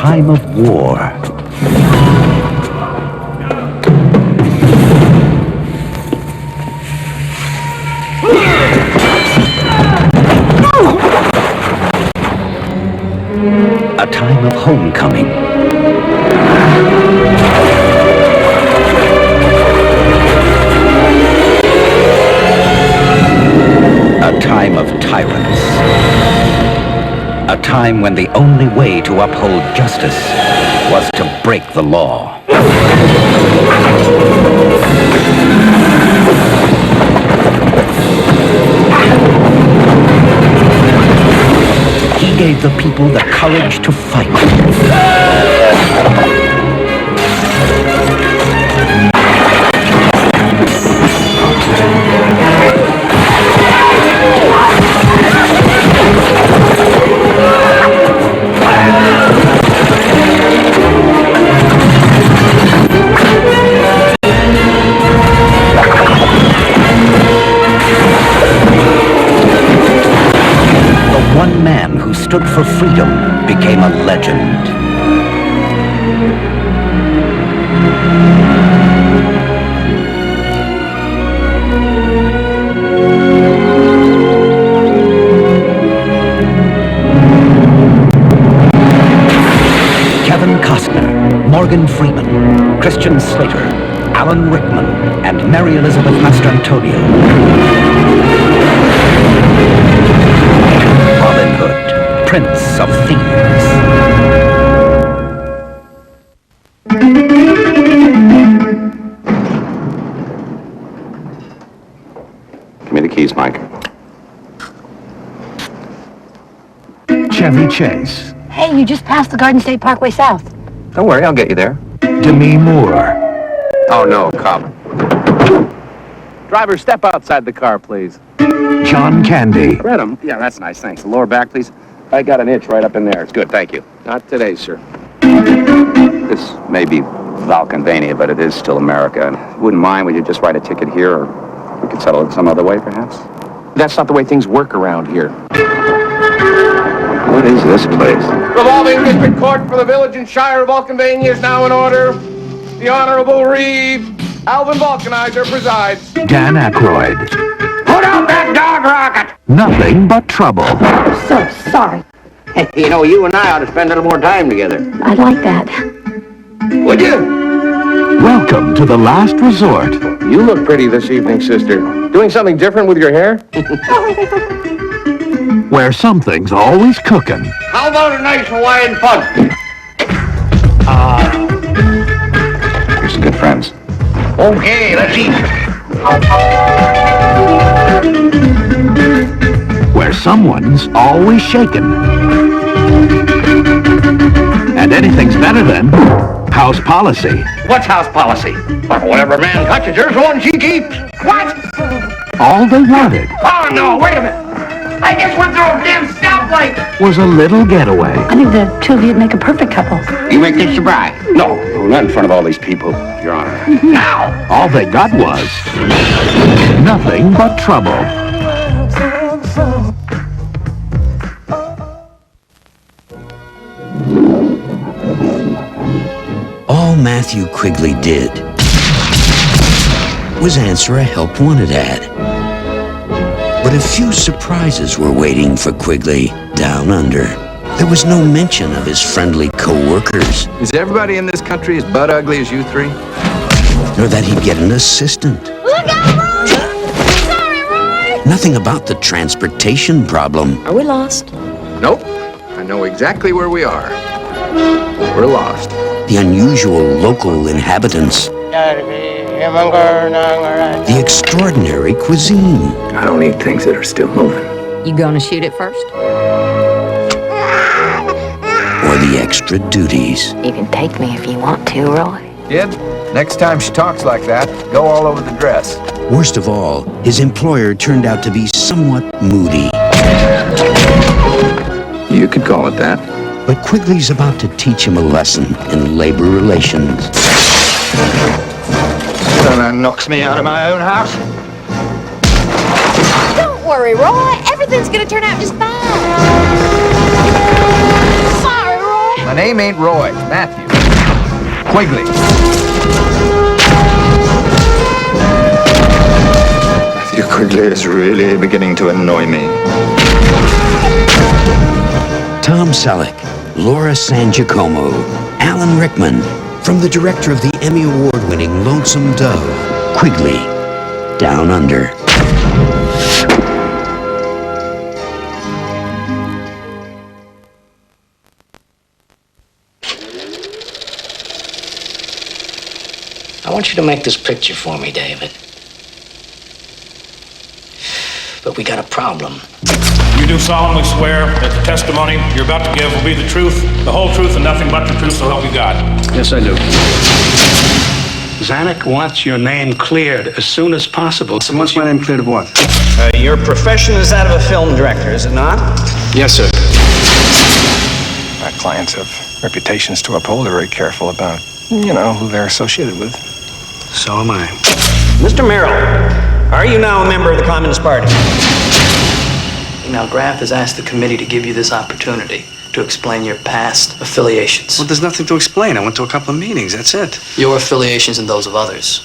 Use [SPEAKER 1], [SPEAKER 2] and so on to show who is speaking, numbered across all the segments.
[SPEAKER 1] time of war. A time of homecoming. A time of tyrants. A time when the only way to uphold justice was to break the law. He gave the people the courage to fight. One man who stood for freedom became a legend. Kevin Costner, Morgan Freeman, Christian Slater, Alan Rickman, and Mary Elizabeth Mastrantonio. Robin Hood, Prince of Thieves.
[SPEAKER 2] Give me the keys, Mike.
[SPEAKER 3] Chevy Chase.
[SPEAKER 4] Hey, you just passed the Garden State Parkway South.
[SPEAKER 2] Don't worry, I'll get you there.
[SPEAKER 3] Demi Moore.
[SPEAKER 2] Oh, no, cop.
[SPEAKER 5] Driver, step outside the car, please.
[SPEAKER 3] John Candy.
[SPEAKER 2] Read them? Yeah, that's nice, thanks. The lower back, please. I got an itch right up in there. It's good, thank you.
[SPEAKER 5] Not today, sir.
[SPEAKER 2] This may be Valkenvania, but it is still America. And wouldn't mind, would you just write a ticket here, or we could settle it some other way, perhaps?
[SPEAKER 5] That's not the way things work around here.
[SPEAKER 2] What is this place?
[SPEAKER 6] Revolving District Court for the Village and Shire of Valkenvania is now in order. The Honorable Reeve Alvin Vulcanizer presides.
[SPEAKER 3] Dan Aykroyd.
[SPEAKER 6] Put out that dog rocket!
[SPEAKER 3] Nothing but trouble.
[SPEAKER 4] So sorry.
[SPEAKER 7] You know, you and I ought to spend a little more time together.
[SPEAKER 4] I'd like that.
[SPEAKER 7] Would you?
[SPEAKER 3] Welcome to the last resort.
[SPEAKER 5] You look pretty this evening, sister. Doing something different with your hair?
[SPEAKER 3] Where something's always cooking.
[SPEAKER 7] How about a nice Hawaiian punch?
[SPEAKER 2] You're some good friends.
[SPEAKER 7] Okay, let's eat.
[SPEAKER 3] Where someone's always shaking. And anything's better than house policy.
[SPEAKER 7] What's house policy? Whatever a man touches, there's one she keeps. What?
[SPEAKER 3] All they wanted
[SPEAKER 7] Oh, no, wait a minute. I just went through a damn stoplight.
[SPEAKER 3] was a little getaway.
[SPEAKER 4] I think the two of you'd make a perfect couple.
[SPEAKER 7] You make this your bride.
[SPEAKER 2] No, not in front of all these people, Your Honor.
[SPEAKER 7] Now.
[SPEAKER 3] All they got was nothing but trouble.
[SPEAKER 1] All Matthew Quigley did was answer a help wanted ad. But a few surprises were waiting for Quigley Down Under. There was no mention of his friendly co-workers,
[SPEAKER 5] Is everybody in this country as butt ugly as you three?
[SPEAKER 1] nor that he'd get an assistant.
[SPEAKER 4] Look out, Roy! Sorry, Roy!
[SPEAKER 1] Nothing about the transportation problem.
[SPEAKER 4] Are we lost?
[SPEAKER 5] Nope. I know exactly where we are. We're lost.
[SPEAKER 1] The unusual local inhabitants. The extraordinary cuisine.
[SPEAKER 5] I don't eat things that are still moving.
[SPEAKER 8] You gonna shoot it first?
[SPEAKER 1] Or the extra duties.
[SPEAKER 8] You can take me if you want to, Roy.
[SPEAKER 5] Kid, next time she talks like that, go all over the dress.
[SPEAKER 1] Worst of all, his employer turned out to be somewhat moody.
[SPEAKER 5] You could call it that.
[SPEAKER 1] But Quigley's about to teach him a lesson in labor relations.
[SPEAKER 7] That knocks me out of my own house.
[SPEAKER 8] Don't worry, Roy. Everything's gonna turn out just fine. Sorry, Roy.
[SPEAKER 5] My name ain't Roy. Matthew. Quigley.
[SPEAKER 9] Matthew Quigley is really beginning to annoy me.
[SPEAKER 1] Tom Selleck, Laura San Giacomo, Alan Rickman, from the director of the Emmy Award-winning Lonesome Dove, Quigley Down Under.
[SPEAKER 10] I want you to make this picture for me, David. But we got a problem.
[SPEAKER 11] You do solemnly swear that the testimony you're about to give will be the truth, the whole truth, and nothing but the truth, so help you God?
[SPEAKER 10] Yes, I do. Zanuck wants your name cleared as soon as possible.
[SPEAKER 12] So what's my name cleared of what?
[SPEAKER 10] Your profession is that of a film director, is it not?
[SPEAKER 12] Yes, sir.
[SPEAKER 9] My clients have reputations to uphold. They're very careful about, who they're associated with.
[SPEAKER 12] So am I.
[SPEAKER 10] Mr. Merrill, are you now a member of the Communist Party?
[SPEAKER 13] Now, Graff has asked the committee to give you this opportunity to explain your past affiliations.
[SPEAKER 12] Well, there's nothing to explain. I went to a couple of meetings, that's it.
[SPEAKER 13] Your affiliations and those of others.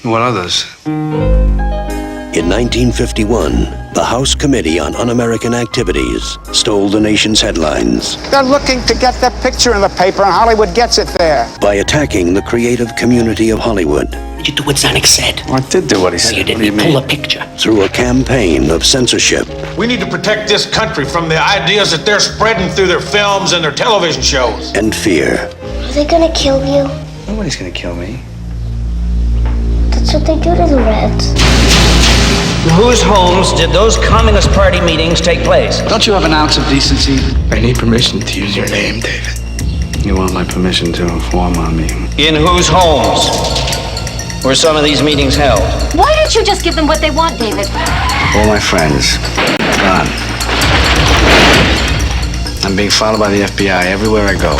[SPEAKER 12] What others?
[SPEAKER 1] In 1951, the House Committee on Un-American Activities stole the nation's headlines
[SPEAKER 14] They're looking to get that picture in the paper, and Hollywood gets it there.
[SPEAKER 1] by attacking the creative community of Hollywood.
[SPEAKER 10] Did you do what Zanuck said?
[SPEAKER 12] Well, I did do what he said.
[SPEAKER 10] You
[SPEAKER 12] What do
[SPEAKER 10] didn't
[SPEAKER 12] mean?
[SPEAKER 10] pull a picture.
[SPEAKER 1] Through a campaign of censorship.
[SPEAKER 11] We need to protect this country from the ideas that they're spreading through their films and their television shows.
[SPEAKER 1] And fear.
[SPEAKER 15] Are they gonna kill you?
[SPEAKER 12] Nobody's gonna kill me.
[SPEAKER 15] That's what they do to the Reds.
[SPEAKER 10] In whose homes did those Communist Party meetings take place?
[SPEAKER 12] Don't you have an ounce of decency?
[SPEAKER 9] I need permission to use your name, David.
[SPEAKER 12] You want my permission to inform on me?
[SPEAKER 10] In whose homes were some of these meetings held?
[SPEAKER 4] Why don't you just give them what they want, David?
[SPEAKER 12] All my friends. Gone. I'm being followed by the FBI everywhere I go.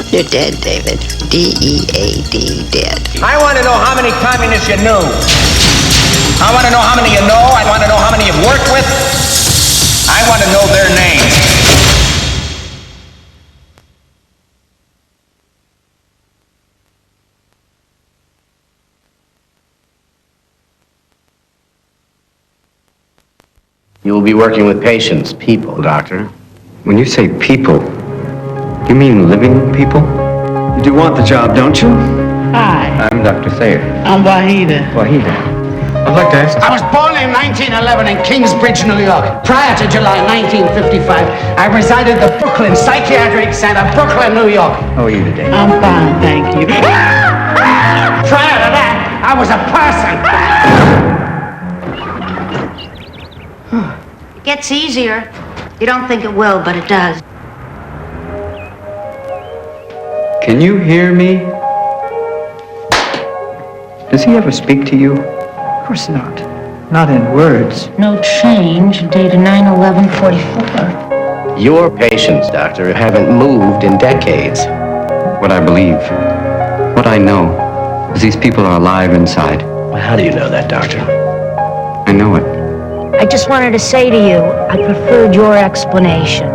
[SPEAKER 8] You're dead, David. D-E-A-D, dead.
[SPEAKER 10] I want to know how many communists you knew. I want to know how many you know. I want to know how many you've worked with. I want to know their names.
[SPEAKER 16] You will be working with patients, people, Doctor. When you say people, you mean living people?
[SPEAKER 12] You do want the job, don't you?
[SPEAKER 16] Hi. I'm Dr. Thayer.
[SPEAKER 17] I'm Wahida.
[SPEAKER 16] Wahida. I'd like to ask...
[SPEAKER 17] I was born in 1911 in Kingsbridge, New York. Prior to July 1955, I resided at the Brooklyn Psychiatric Center, Brooklyn, New York.
[SPEAKER 16] How are you today?
[SPEAKER 17] I'm fine, thank you. Prior to that, I was a person.
[SPEAKER 18] It gets easier. You don't think it will, but it does.
[SPEAKER 16] Can you hear me? Does he ever speak to you?
[SPEAKER 17] Of course not. Not in words.
[SPEAKER 18] No change, dated 9/11/44.
[SPEAKER 16] Your patients, Doctor, haven't moved in decades. What I believe, what I know, is these people are alive inside.
[SPEAKER 10] Well, how do you know that, Doctor?
[SPEAKER 16] I know it.
[SPEAKER 18] I just wanted to say to you, I preferred your explanation.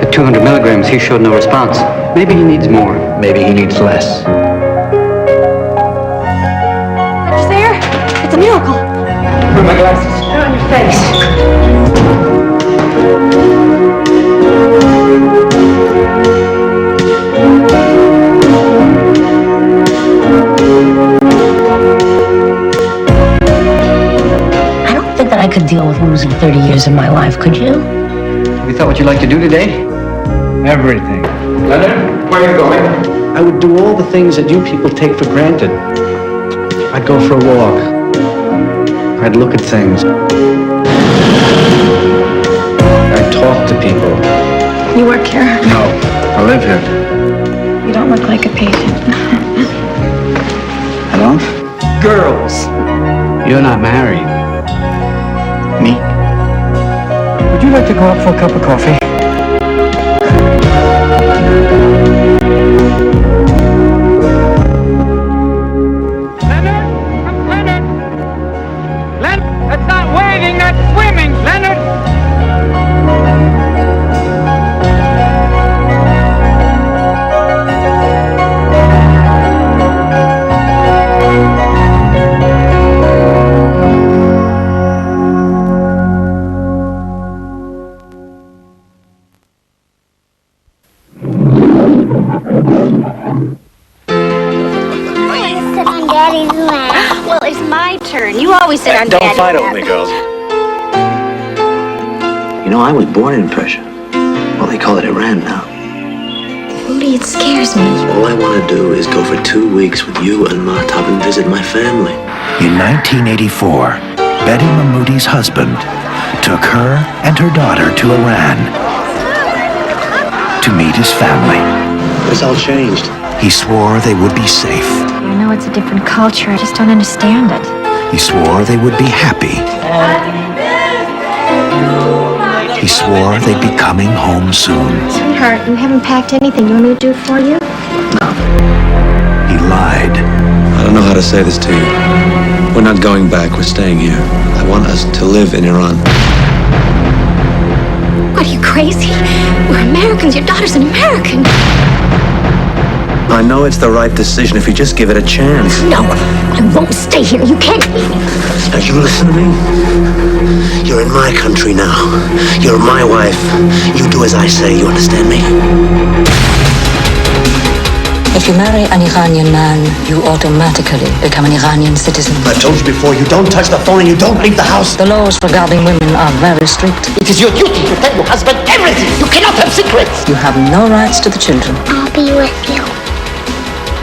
[SPEAKER 16] At 200 milligrams, he showed no response. Maybe he needs more. Maybe he needs less.
[SPEAKER 4] What's there? It's a miracle.
[SPEAKER 17] Where are my glasses?
[SPEAKER 18] Put on your face. I don't think that I could deal with losing 30 years of my life, could you?
[SPEAKER 16] Have you thought what you'd like to do today?
[SPEAKER 12] Everything.
[SPEAKER 16] Leonard, where are you going?
[SPEAKER 12] I would do all the things that you people take for granted. I'd go for a walk. I'd look at things. I'd talk to people.
[SPEAKER 4] You work here?
[SPEAKER 12] No, I live here.
[SPEAKER 4] You don't look like a patient.
[SPEAKER 12] I don't? Girls.
[SPEAKER 16] You're not married.
[SPEAKER 12] Me? Would you like to go out for a cup of coffee?
[SPEAKER 17] That's not waving, that's swimming, Leonard!
[SPEAKER 4] You always said I'm
[SPEAKER 12] Don't fight over me, girls. You know, I was born in Persia. Well, they call it Iran now.
[SPEAKER 4] Rudy, it scares me.
[SPEAKER 12] All I want to do is go for 2 weeks with you and Mahtab and visit my family.
[SPEAKER 3] In 1984, Betty Mahmoudi's husband took her and her daughter to Iran to meet his family.
[SPEAKER 12] It's all changed.
[SPEAKER 3] He swore they would be safe.
[SPEAKER 4] I know it's a different culture. I just don't understand it.
[SPEAKER 3] He swore they would be happy. He swore they'd be coming home soon.
[SPEAKER 4] Sweetheart, you haven't packed anything. You want me to do it for you?
[SPEAKER 12] No.
[SPEAKER 3] He lied.
[SPEAKER 12] I don't know how to say this to you. We're not going back. We're staying here. I want us to live in Iran.
[SPEAKER 4] What, are you crazy? We're Americans. Your daughter's an American.
[SPEAKER 12] I know it's the right decision if you just give it a chance.
[SPEAKER 4] No, I won't stay here. You can't.
[SPEAKER 12] Now you listen to me. You're in my country now. You're my wife. You do as I say. You understand me?
[SPEAKER 18] If you marry an Iranian man, you automatically become an Iranian citizen.
[SPEAKER 12] I've told you before, you don't touch the phone and you don't leave the house.
[SPEAKER 18] The laws regarding women are very strict.
[SPEAKER 17] It is your duty to tell your husband everything. You cannot have secrets.
[SPEAKER 18] You have no rights to the children.
[SPEAKER 15] I'll be with you.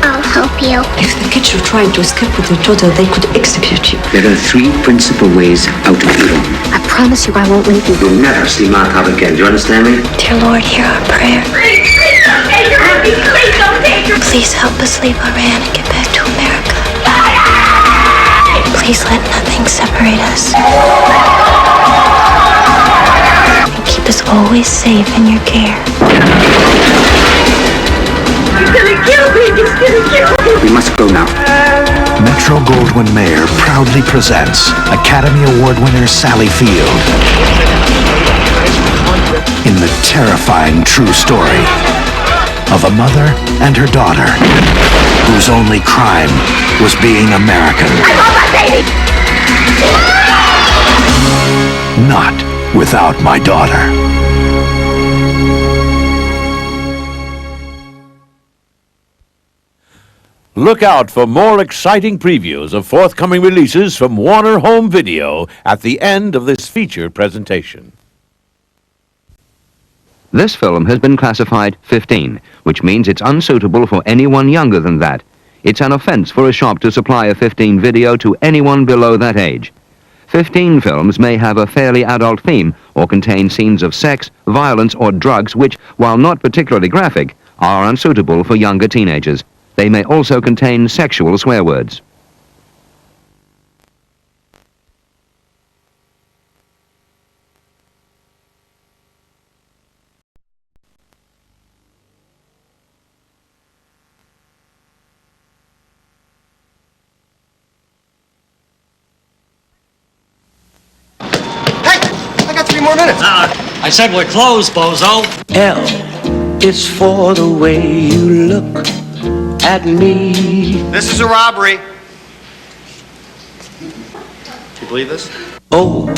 [SPEAKER 15] I'll help you.
[SPEAKER 18] If the kids were trying to escape with your daughter, they could execute you.
[SPEAKER 12] There are 3 principal ways out of Iran.
[SPEAKER 4] I promise you I won't leave you.
[SPEAKER 12] You'll never see Mahtab again. Do you understand me?
[SPEAKER 4] Dear Lord, hear our prayer.
[SPEAKER 15] Please don't take her, Abby. Please don't take her.
[SPEAKER 4] Please help us leave Iran and get back to America. Please let nothing separate us. And keep us always safe in your care.
[SPEAKER 15] He's gonna kill me. He's gonna kill me.
[SPEAKER 12] We must go now.
[SPEAKER 3] Metro-Goldwyn-Mayer proudly presents Academy Award winner Sally Field in the terrifying true story of a mother and her daughter whose only crime was being American.
[SPEAKER 15] I love my baby.
[SPEAKER 3] Not without my daughter.
[SPEAKER 19] Look out for more exciting previews of forthcoming releases from Warner Home Video at the end of this feature presentation.
[SPEAKER 16] This film has been classified 15, which means it's unsuitable for anyone younger than that. It's an offense for a shop to supply a 15 video to anyone below that age. 15 films may have a fairly adult theme or contain scenes of sex, violence, or drugs which, while not particularly graphic, are unsuitable for younger teenagers. They may also contain sexual swear words.
[SPEAKER 6] Hey, I got 3 more minutes.
[SPEAKER 17] I said we're closed, bozo.
[SPEAKER 12] L is for the way you look at me.
[SPEAKER 6] This is a robbery. Do you believe this?
[SPEAKER 12] O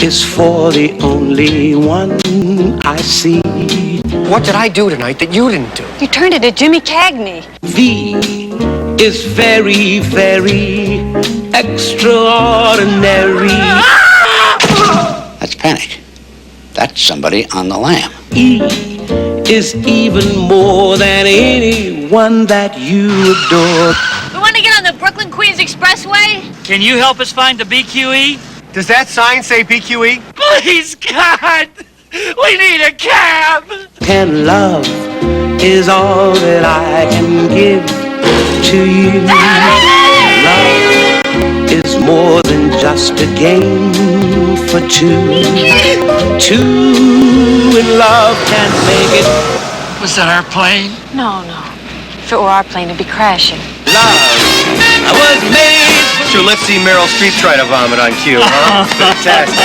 [SPEAKER 12] is for the only one I see.
[SPEAKER 6] What did I do tonight that you didn't do?
[SPEAKER 4] You turned into Jimmy Cagney.
[SPEAKER 12] V is very, very extraordinary.
[SPEAKER 14] That's panic. That's somebody on the lam.
[SPEAKER 12] E is even more than anyone that you adore.
[SPEAKER 20] We want to get on the Brooklyn-Queens Expressway?
[SPEAKER 17] Can you help us find the BQE?
[SPEAKER 6] Does that sign say BQE?
[SPEAKER 17] Please, God! We need a cab!
[SPEAKER 12] And love is all that I can give to you. Love is more than just a game for 2. 2 in love can't make it.
[SPEAKER 17] Was that our plane?
[SPEAKER 4] No. If it were our plane, it'd be crashing.
[SPEAKER 12] Love, I was made for...
[SPEAKER 6] Sure, let's see Meryl Streep try to vomit on cue, huh? Fantastic.